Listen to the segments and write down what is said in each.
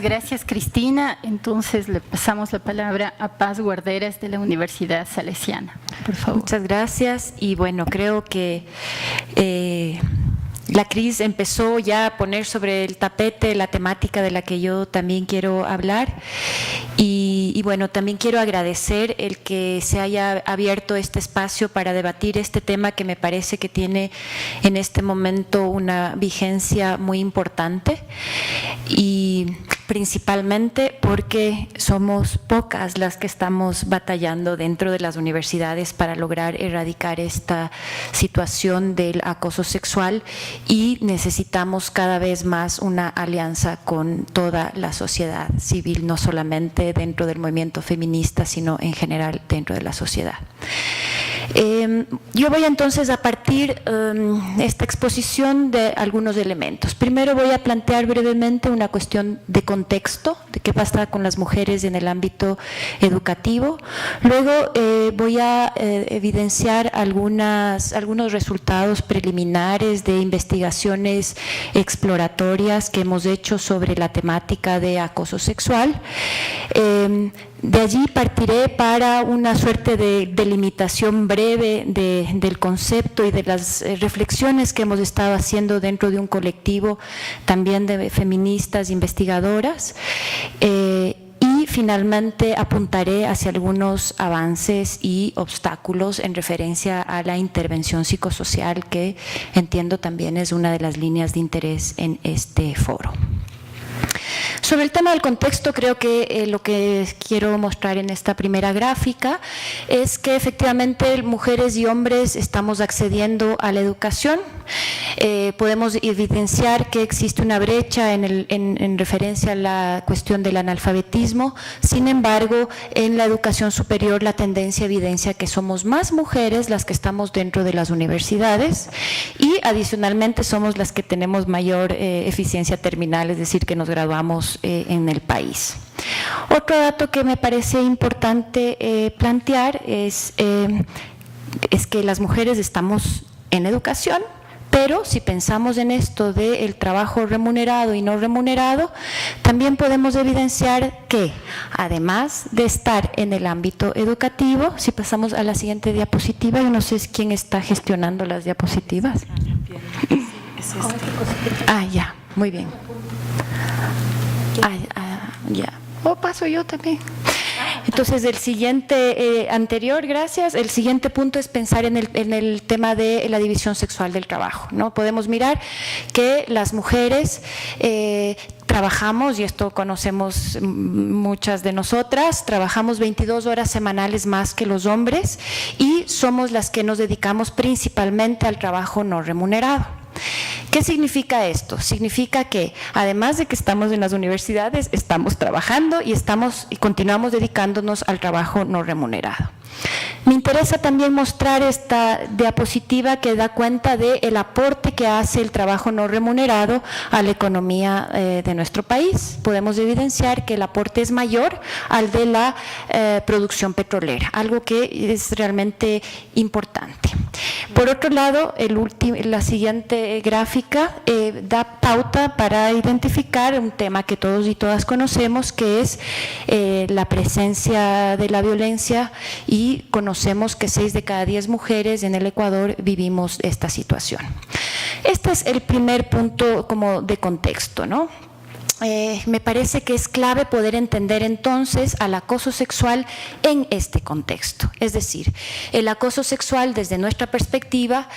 Gracias, Cristina. Entonces le pasamos la palabra a Paz Guarderas de la Universidad Salesiana. Por favor. Muchas gracias. Y bueno, creo que la crisis empezó ya a poner sobre el tapete la temática de la que yo también quiero hablar. Y bueno, también quiero agradecer el que se haya abierto este espacio para debatir este tema que me parece que tiene en este momento una vigencia muy importante, y principalmente porque somos pocas las que estamos batallando dentro de las universidades para lograr erradicar esta situación del acoso sexual, y necesitamos cada vez más una alianza con toda la sociedad civil, no solamente dentro del movimiento feminista, sino en general dentro de la sociedad. Yo voy entonces a partir esta exposición de algunos elementos. Primero voy a plantear brevemente una cuestión de contexto, de qué pasa con las mujeres en el ámbito educativo. Luego voy a evidenciar algunos resultados preliminares de investigaciones exploratorias que hemos hecho sobre la temática de acoso sexual. De allí partiré para una suerte de delimitación breve del concepto y de las reflexiones que hemos estado haciendo dentro de un colectivo también de feministas investigadoras. Y finalmente apuntaré hacia algunos avances y obstáculos en referencia a la intervención psicosocial, que entiendo también es una de las líneas de interés en este foro. Sobre el tema del contexto, creo que lo que quiero mostrar en esta primera gráfica es que efectivamente mujeres y hombres estamos accediendo a la educación. Podemos evidenciar que existe una brecha en referencia a la cuestión del analfabetismo. Sin embargo, en la educación superior la tendencia evidencia que somos más mujeres las que estamos dentro de las universidades, y adicionalmente somos las que tenemos mayor eficiencia terminal, es decir, que nos graduamos en el país. Otro dato que me parece importante plantear es que las mujeres estamos en educación, pero si pensamos en esto del trabajo remunerado y no remunerado, también podemos evidenciar que, además de estar en el ámbito educativo, si pasamos a la siguiente diapositiva, yo no sé quién está gestionando las diapositivas. Ah, ya, muy bien. Ya. Paso yo también. Entonces, el siguiente, anterior, gracias. El siguiente punto es pensar en el tema de la división sexual del trabajo, ¿no? Podemos mirar que las mujeres trabajamos, y esto conocemos muchas de nosotras, trabajamos 22 horas semanales más que los hombres, y somos las que nos dedicamos principalmente al trabajo no remunerado. ¿Qué significa esto? Significa que además de que estamos en las universidades, estamos trabajando y continuamos dedicándonos al trabajo no remunerado. Me interesa también mostrar esta diapositiva que da cuenta del aporte que hace el trabajo no remunerado a la economía de nuestro país. Podemos evidenciar que el aporte es mayor al de la producción petrolera, algo que es realmente importante. Por otro lado, la siguiente gráfica da pauta para identificar un tema que todos y todas conocemos, que es la presencia de la violencia, y conocemos que 6 de cada 10 mujeres en el Ecuador vivimos esta situación. Este es el primer punto como de contexto, ¿no? Me parece que es clave poder entender entonces al acoso sexual en este contexto. Es decir, el acoso sexual desde nuestra perspectiva,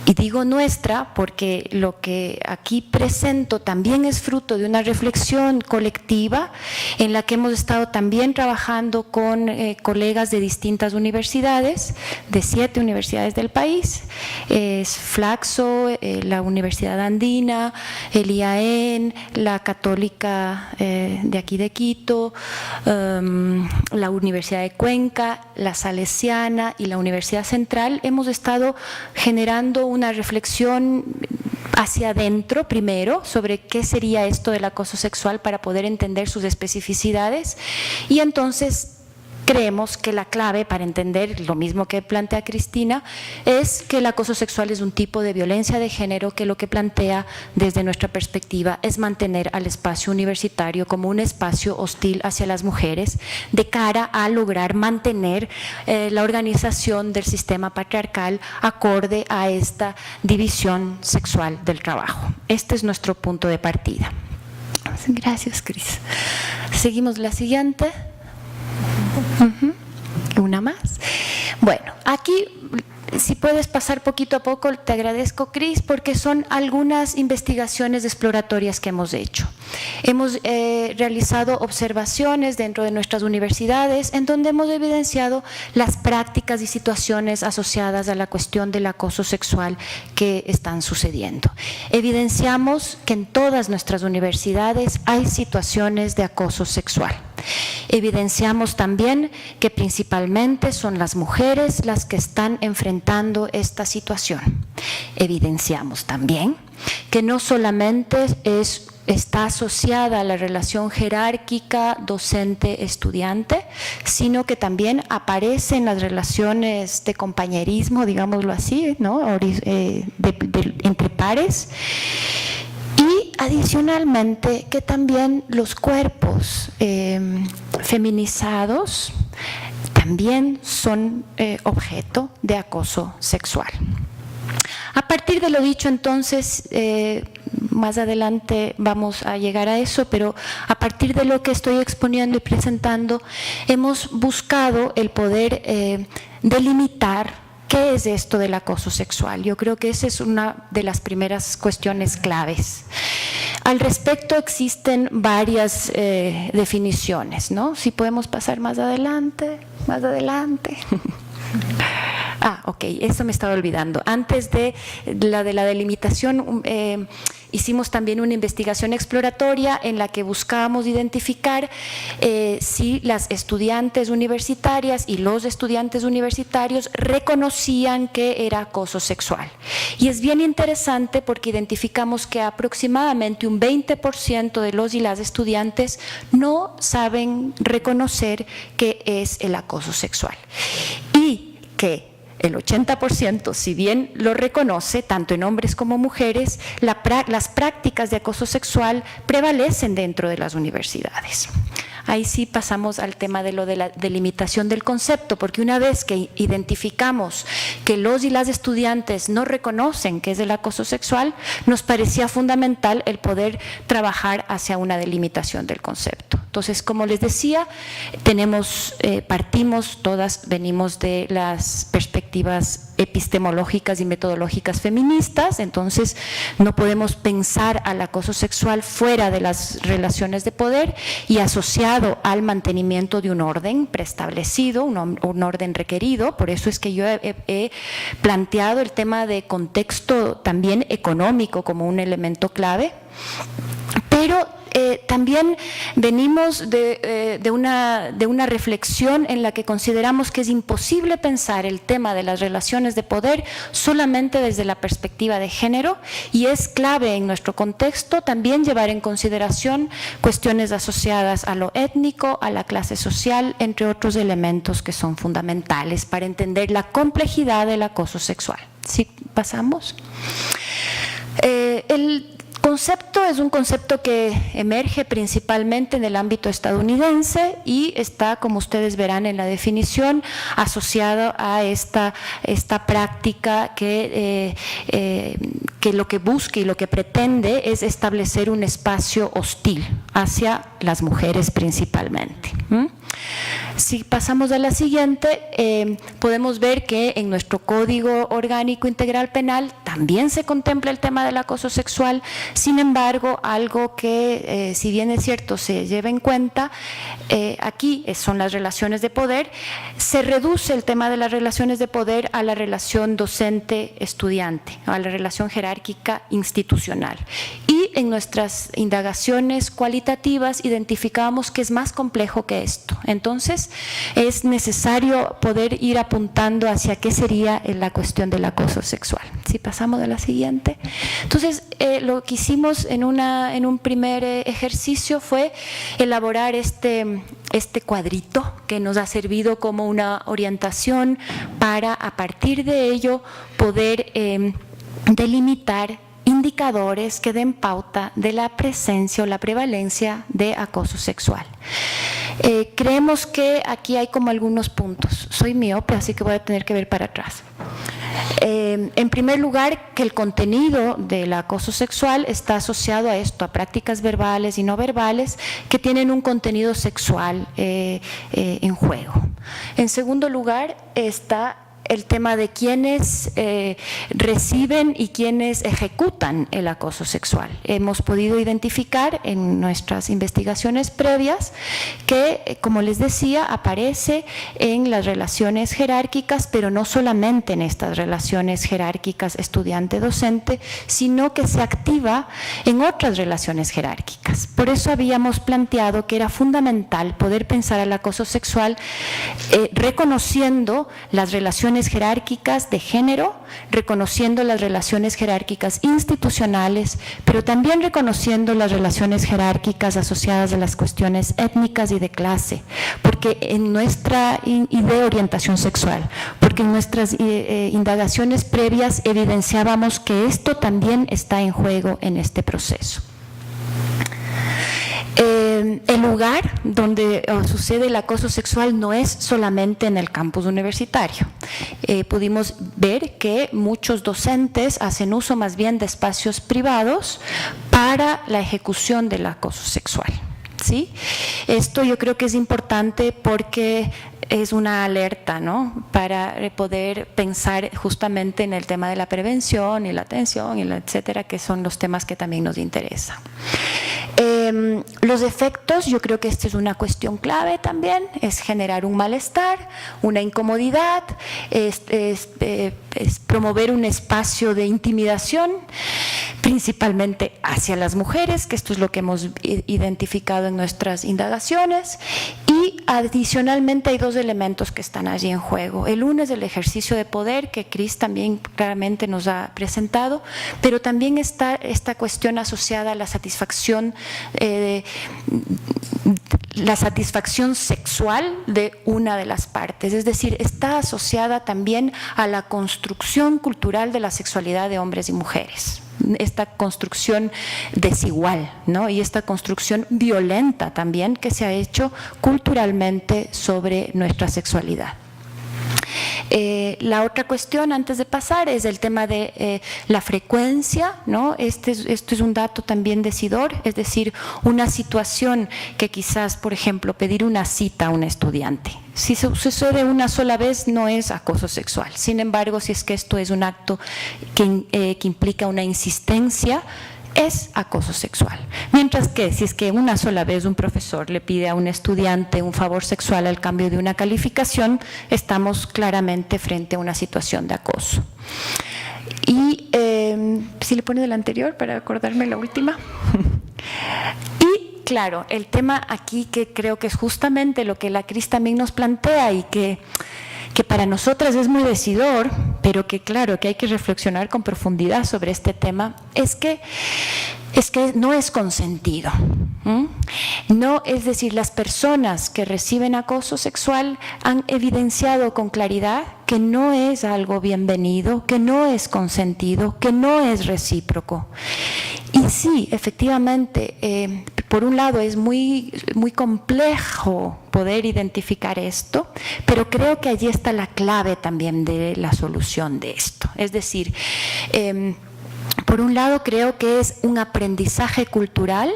y digo nuestra porque lo que aquí presento también es fruto de una reflexión colectiva en la que hemos estado también trabajando con colegas de distintas universidades, de 7 universidades del país, es Flaxo, la Universidad Andina, el IAEN, la Católica de aquí de Quito, la Universidad de Cuenca, la Salesiana y la Universidad Central. Hemos estado generando una reflexión hacia adentro primero sobre qué sería esto del acoso sexual para poder entender sus especificidades, y entonces creemos que la clave para entender lo mismo que plantea Cristina es que el acoso sexual es un tipo de violencia de género que lo que plantea desde nuestra perspectiva es mantener al espacio universitario como un espacio hostil hacia las mujeres de cara a lograr mantener la organización del sistema patriarcal acorde a esta división sexual del trabajo. Este es nuestro punto de partida. Gracias, Cris. Seguimos la siguiente. Una más. Bueno, aquí, si puedes pasar poquito a poco, te agradezco, Cris, porque son algunas investigaciones exploratorias que hemos hecho. Hemos realizado observaciones dentro de nuestras universidades en donde hemos evidenciado las prácticas y situaciones asociadas a la cuestión del acoso sexual que están sucediendo. Evidenciamos que en todas nuestras universidades hay situaciones de acoso sexual. Evidenciamos también que principalmente son las mujeres las que están enfrentando esta situación. Evidenciamos también que no solamente está asociada a la relación jerárquica docente-estudiante, sino que también aparecen las relaciones de compañerismo, digámoslo así, ¿no? Entre pares. Y adicionalmente que también los cuerpos feminizados también son objeto de acoso sexual. A partir de lo dicho, entonces, más adelante vamos a llegar a eso, pero a partir de lo que estoy exponiendo y presentando, hemos buscado el poder delimitar ¿qué es esto del acoso sexual? Yo creo que esa es una de las primeras cuestiones claves. Al respecto existen varias definiciones, ¿no? Si podemos pasar más adelante, más adelante. Ok, eso me estaba olvidando. Antes de la delimitación, hicimos también una investigación exploratoria en la que buscábamos identificar si las estudiantes universitarias y los estudiantes universitarios reconocían que era acoso sexual. Y es bien interesante porque identificamos que aproximadamente un 20% de los y las estudiantes no saben reconocer qué es el acoso sexual. Y que el 80%, si bien lo reconoce, tanto en hombres como mujeres, las prácticas de acoso sexual prevalecen dentro de las universidades. Ahí sí pasamos al tema de la delimitación del concepto, porque una vez que identificamos que los y las estudiantes no reconocen que es el acoso sexual, nos parecía fundamental el poder trabajar hacia una delimitación del concepto. Entonces, como les decía, partimos, todas venimos de las perspectivas epistemológicas y metodológicas feministas, entonces no podemos pensar al acoso sexual fuera de las relaciones de poder y asociado al mantenimiento de un orden preestablecido, un orden requerido. Por eso es que yo he planteado el tema de contexto también económico como un elemento clave, pero también venimos de una reflexión en la que consideramos que es imposible pensar el tema de las relaciones de poder solamente desde la perspectiva de género, y es clave en nuestro contexto también llevar en consideración cuestiones asociadas a lo étnico, a la clase social, entre otros elementos que son fundamentales para entender la complejidad del acoso sexual. ¿Sí pasamos? El concepto es un concepto que emerge principalmente en el ámbito estadounidense y está, como ustedes verán en la definición, asociado a esta práctica que lo que busca y lo que pretende es establecer un espacio hostil hacia las mujeres principalmente. Si pasamos a la siguiente, podemos ver que en nuestro Código Orgánico Integral Penal también se contempla el tema del acoso sexual. Sin embargo, algo que, si bien es cierto, se lleva en cuenta, aquí son las relaciones de poder. Se reduce el tema de las relaciones de poder a la relación docente-estudiante, a la relación jerárquica institucional. Y en nuestras indagaciones cualitativas identificamos que es más complejo que esto. Entonces, es necesario poder ir apuntando hacia qué sería la cuestión del acoso sexual. Si pasamos a la siguiente. Entonces, lo que hicimos en un primer ejercicio fue elaborar este cuadrito que nos ha servido como una orientación para, a partir de ello, poder delimitar indicadores que den pauta de la presencia o la prevalencia de acoso sexual. Creemos que aquí hay como algunos puntos. Soy miope, así que voy a tener que ver para atrás. En primer lugar, que el contenido del acoso sexual está asociado a esto, a prácticas verbales y no verbales que tienen un contenido sexual en juego. En segundo lugar, está el tema de quienes reciben y quienes ejecutan el acoso sexual. Hemos podido identificar en nuestras investigaciones previas que, como les decía, aparece en las relaciones jerárquicas, pero no solamente en estas relaciones jerárquicas estudiante-docente, sino que se activa en otras relaciones jerárquicas. Por eso habíamos planteado que era fundamental poder pensar al acoso sexual reconociendo las relaciones jerárquicas de género, reconociendo las relaciones jerárquicas institucionales, pero también reconociendo las relaciones jerárquicas asociadas a las cuestiones étnicas y de clase, porque en nuestra y de orientación sexual, porque en nuestras indagaciones previas evidenciábamos que esto también está en juego en este proceso. El lugar donde sucede el acoso sexual no es solamente en el campus universitario. Pudimos ver que muchos docentes hacen uso más bien de espacios privados para la ejecución del acoso sexual, ¿sí? Esto yo creo que es importante porque es una alerta, ¿no?, para poder pensar justamente en el tema de la prevención y la atención, y la etcétera, que son los temas que también nos interesan. Los efectos, yo creo que esta es una cuestión clave también, es generar un malestar, una incomodidad, es promover un espacio de intimidación, principalmente hacia las mujeres, que esto es lo que hemos identificado en nuestras indagaciones, y adicionalmente hay dos elementos que están allí en juego. El uno es el ejercicio de poder, que Cris también claramente nos ha presentado, pero también está esta cuestión asociada a la satisfacción sexual de una de las partes, es decir, está asociada también a la construcción cultural de la sexualidad de hombres y mujeres, esta construcción desigual, ¿no?, y esta construcción violenta también que se ha hecho culturalmente sobre nuestra sexualidad. La otra cuestión, antes de pasar, es el tema de la frecuencia, ¿no? Esto es un dato también decidor, es decir, una situación que quizás, por ejemplo, pedir una cita a un estudiante. Si se sucede una sola vez, no es acoso sexual. Sin embargo, si es que esto es un acto que implica una insistencia, es acoso sexual. Mientras que si es que una sola vez un profesor le pide a un estudiante un favor sexual al cambio de una calificación, estamos claramente frente a una situación de acoso. Y si le pone del anterior para acordarme la última. Y claro, el tema aquí que creo que es justamente lo que la Cris también nos plantea y que para nosotras es muy decidor, pero que claro, que hay que reflexionar con profundidad sobre este tema, es que no es consentido. No, es decir, las personas que reciben acoso sexual han evidenciado con claridad que no es algo bienvenido, que no es consentido, que no es recíproco. Y sí, efectivamente, por un lado es muy complejo poder identificar esto, pero creo que allí está la clave también de la solución de esto. Es decir, por un lado creo que es un aprendizaje cultural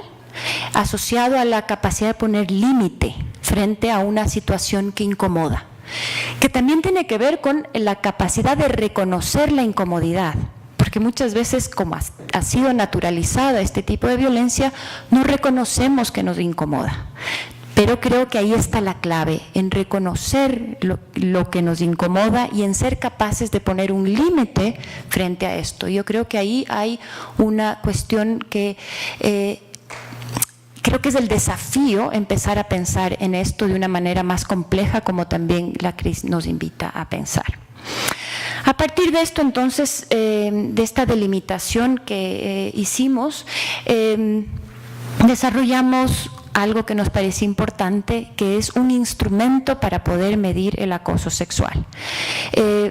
asociado a la capacidad de poner límite frente a una situación que incomoda, que también tiene que ver con la capacidad de reconocer la incomodidad, porque muchas veces, como ha sido naturalizada este tipo de violencia, no reconocemos que nos incomoda. Pero creo que ahí está la clave, en reconocer lo que nos incomoda y en ser capaces de poner un límite frente a esto. Yo creo que ahí hay una cuestión que creo que es el desafío empezar a pensar en esto de una manera más compleja, como también la crisis nos invita a pensar. A partir de esto, entonces, de esta delimitación que hicimos, desarrollamos algo que nos parece importante, que es un instrumento para poder medir el acoso sexual.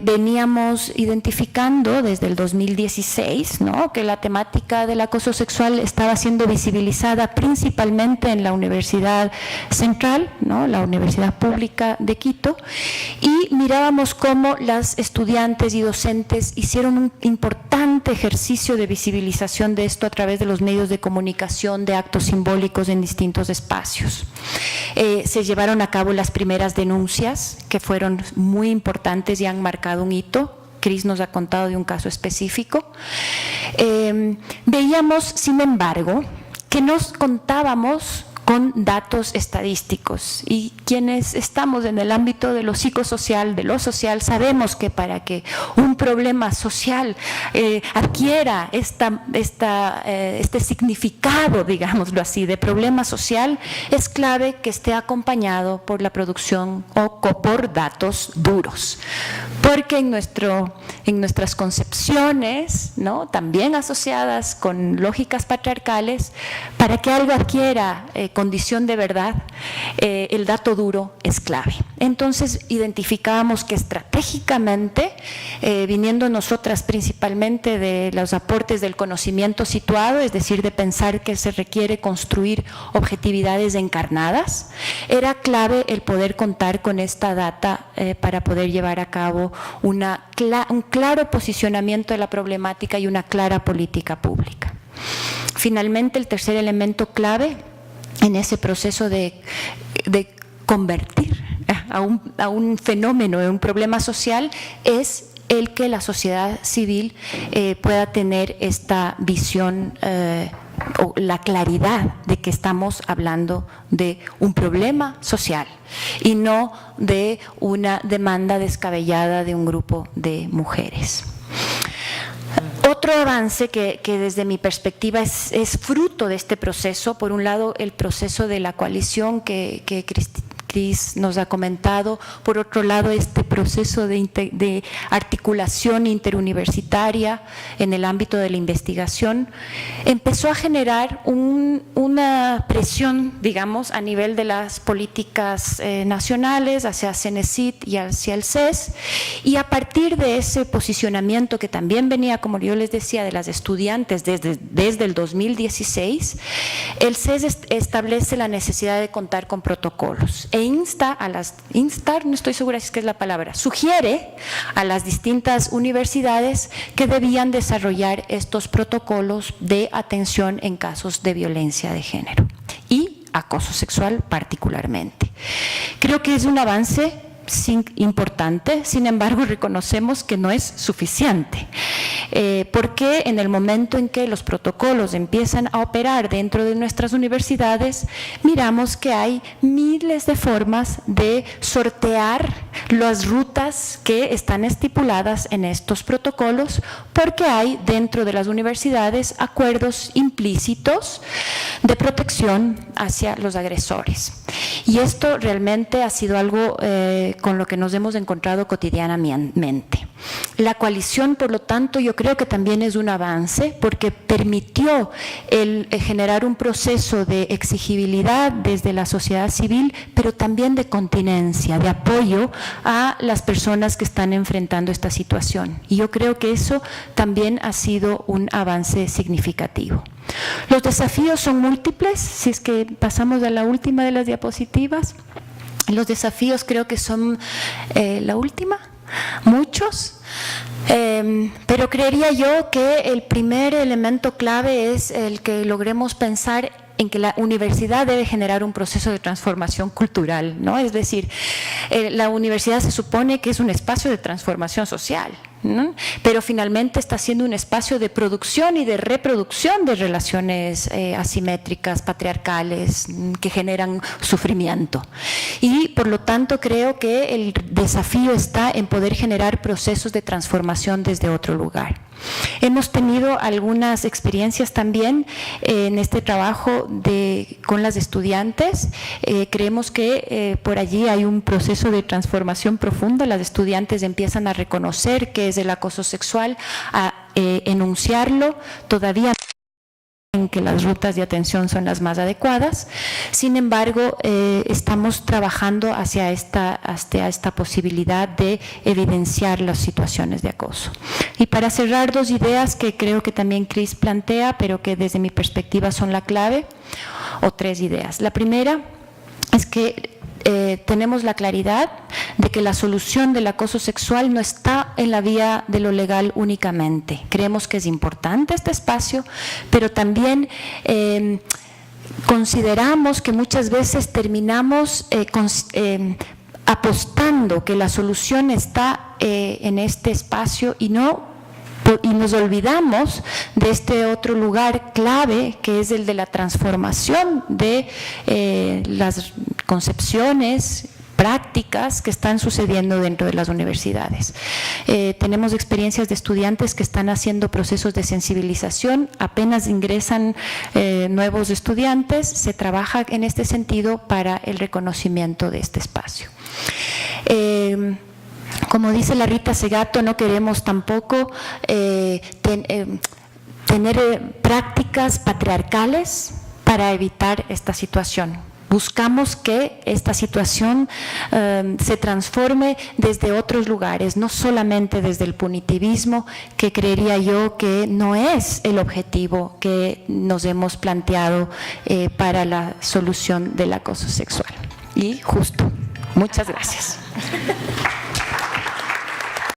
Veníamos identificando desde el 2016, ¿no?, que la temática del acoso sexual estaba siendo visibilizada principalmente en la Universidad Central, ¿no?, la Universidad Pública de Quito, y mirábamos cómo las estudiantes y docentes hicieron un importante ejercicio de visibilización de esto a través de los medios de comunicación, de actos simbólicos en distintos espacios. Se llevaron a cabo las primeras denuncias, que fueron muy importantes y han marcado un hito. Cris nos ha contado de un caso específico. Veíamos, sin embargo, que nos contábamos con datos estadísticos, y quienes estamos en el ámbito de lo psicosocial, de lo social, sabemos que para que un problema social adquiera este significado, digámoslo así, de problema social, es clave que esté acompañado por la producción o por datos duros, porque en nuestras concepciones, ¿no?, también asociadas con lógicas patriarcales, para que algo adquiera condición de verdad, el dato duro es clave. Entonces identificábamos que estratégicamente, viniendo nosotras principalmente de los aportes del conocimiento situado, es decir, de pensar que se requiere construir objetividades encarnadas, era clave el poder contar con esta data para poder llevar a cabo un claro posicionamiento de la problemática y una clara política pública. Finalmente, el tercer elemento clave en ese proceso de convertir a un fenómeno, un problema social, es el que la sociedad civil pueda tener esta visión o la claridad de que estamos hablando de un problema social y no de una demanda descabellada de un grupo de mujeres. Otro avance que desde mi perspectiva es fruto de este proceso, por un lado el proceso de la coalición que Cris nos ha comentado, por otro lado este proceso de articulación interuniversitaria en el ámbito de la investigación, empezó a generar una presión, digamos, a nivel de las políticas nacionales, hacia CENESID y hacia el CES, y a partir de ese posicionamiento que también venía, como yo les decía, de las estudiantes desde el 2016, el CES establece la necesidad de contar con protocolos instar, no estoy segura si es que es la palabra, sugiere a las distintas universidades que debían desarrollar estos protocolos de atención en casos de violencia de género y acoso sexual particularmente. Creo que es un avance importante, sin embargo reconocemos que no es suficiente, porque en el momento en que los protocolos empiezan a operar dentro de nuestras universidades, miramos que hay miles de formas de sortear las rutas que están estipuladas en estos protocolos, porque hay dentro de las universidades acuerdos implícitos de protección hacia los agresores. Y esto realmente ha sido algo con lo que nos hemos encontrado cotidianamente. La coalición, por lo tanto, yo creo que también es un avance porque permitió generar un proceso de exigibilidad desde la sociedad civil, pero también de continencia, de apoyo a las personas que están enfrentando esta situación. Y yo creo que eso también ha sido un avance significativo. Los desafíos son múltiples, si es que pasamos a la última de las diapositivas. Los desafíos creo que son la última, muchos, pero creería yo que el primer elemento clave es el que logremos pensar en que la universidad debe generar un proceso de transformación cultural, ¿no? Es decir, la universidad se supone que es un espacio de transformación social, ¿no? Pero finalmente está siendo un espacio de producción y de reproducción de relaciones asimétricas, patriarcales, que generan sufrimiento. Y por lo tanto creo que el desafío está en poder generar procesos de transformación desde otro lugar. Hemos tenido algunas experiencias también en este trabajo con las estudiantes. Creemos que por allí hay un proceso de transformación profunda. Las estudiantes empiezan a reconocer qué es el acoso sexual, a enunciarlo, todavía en que las rutas de atención son las más adecuadas. Sin embargo, estamos trabajando hacia esta posibilidad de evidenciar las situaciones de acoso. Y para cerrar, 2 ideas que creo que también Cris plantea, pero que desde mi perspectiva son la clave, o 3 ideas. La primera es que tenemos la claridad de que la solución del acoso sexual no está en la vía de lo legal únicamente. Creemos que es importante este espacio, pero también consideramos que muchas veces terminamos apostando que la solución está en este espacio y nos olvidamos de este otro lugar clave, que es el de la transformación de las concepciones, prácticas que están sucediendo dentro de las universidades. Tenemos experiencias de estudiantes que están haciendo procesos de sensibilización, apenas ingresan nuevos estudiantes, se trabaja en este sentido para el reconocimiento de este espacio. Como dice la Rita Segato, no queremos tampoco tener prácticas patriarcales para evitar esta situación. Buscamos que esta situación se transforme desde otros lugares, no solamente desde el punitivismo, que creería yo que no es el objetivo que nos hemos planteado para la solución del acoso sexual. Y justo, muchas gracias.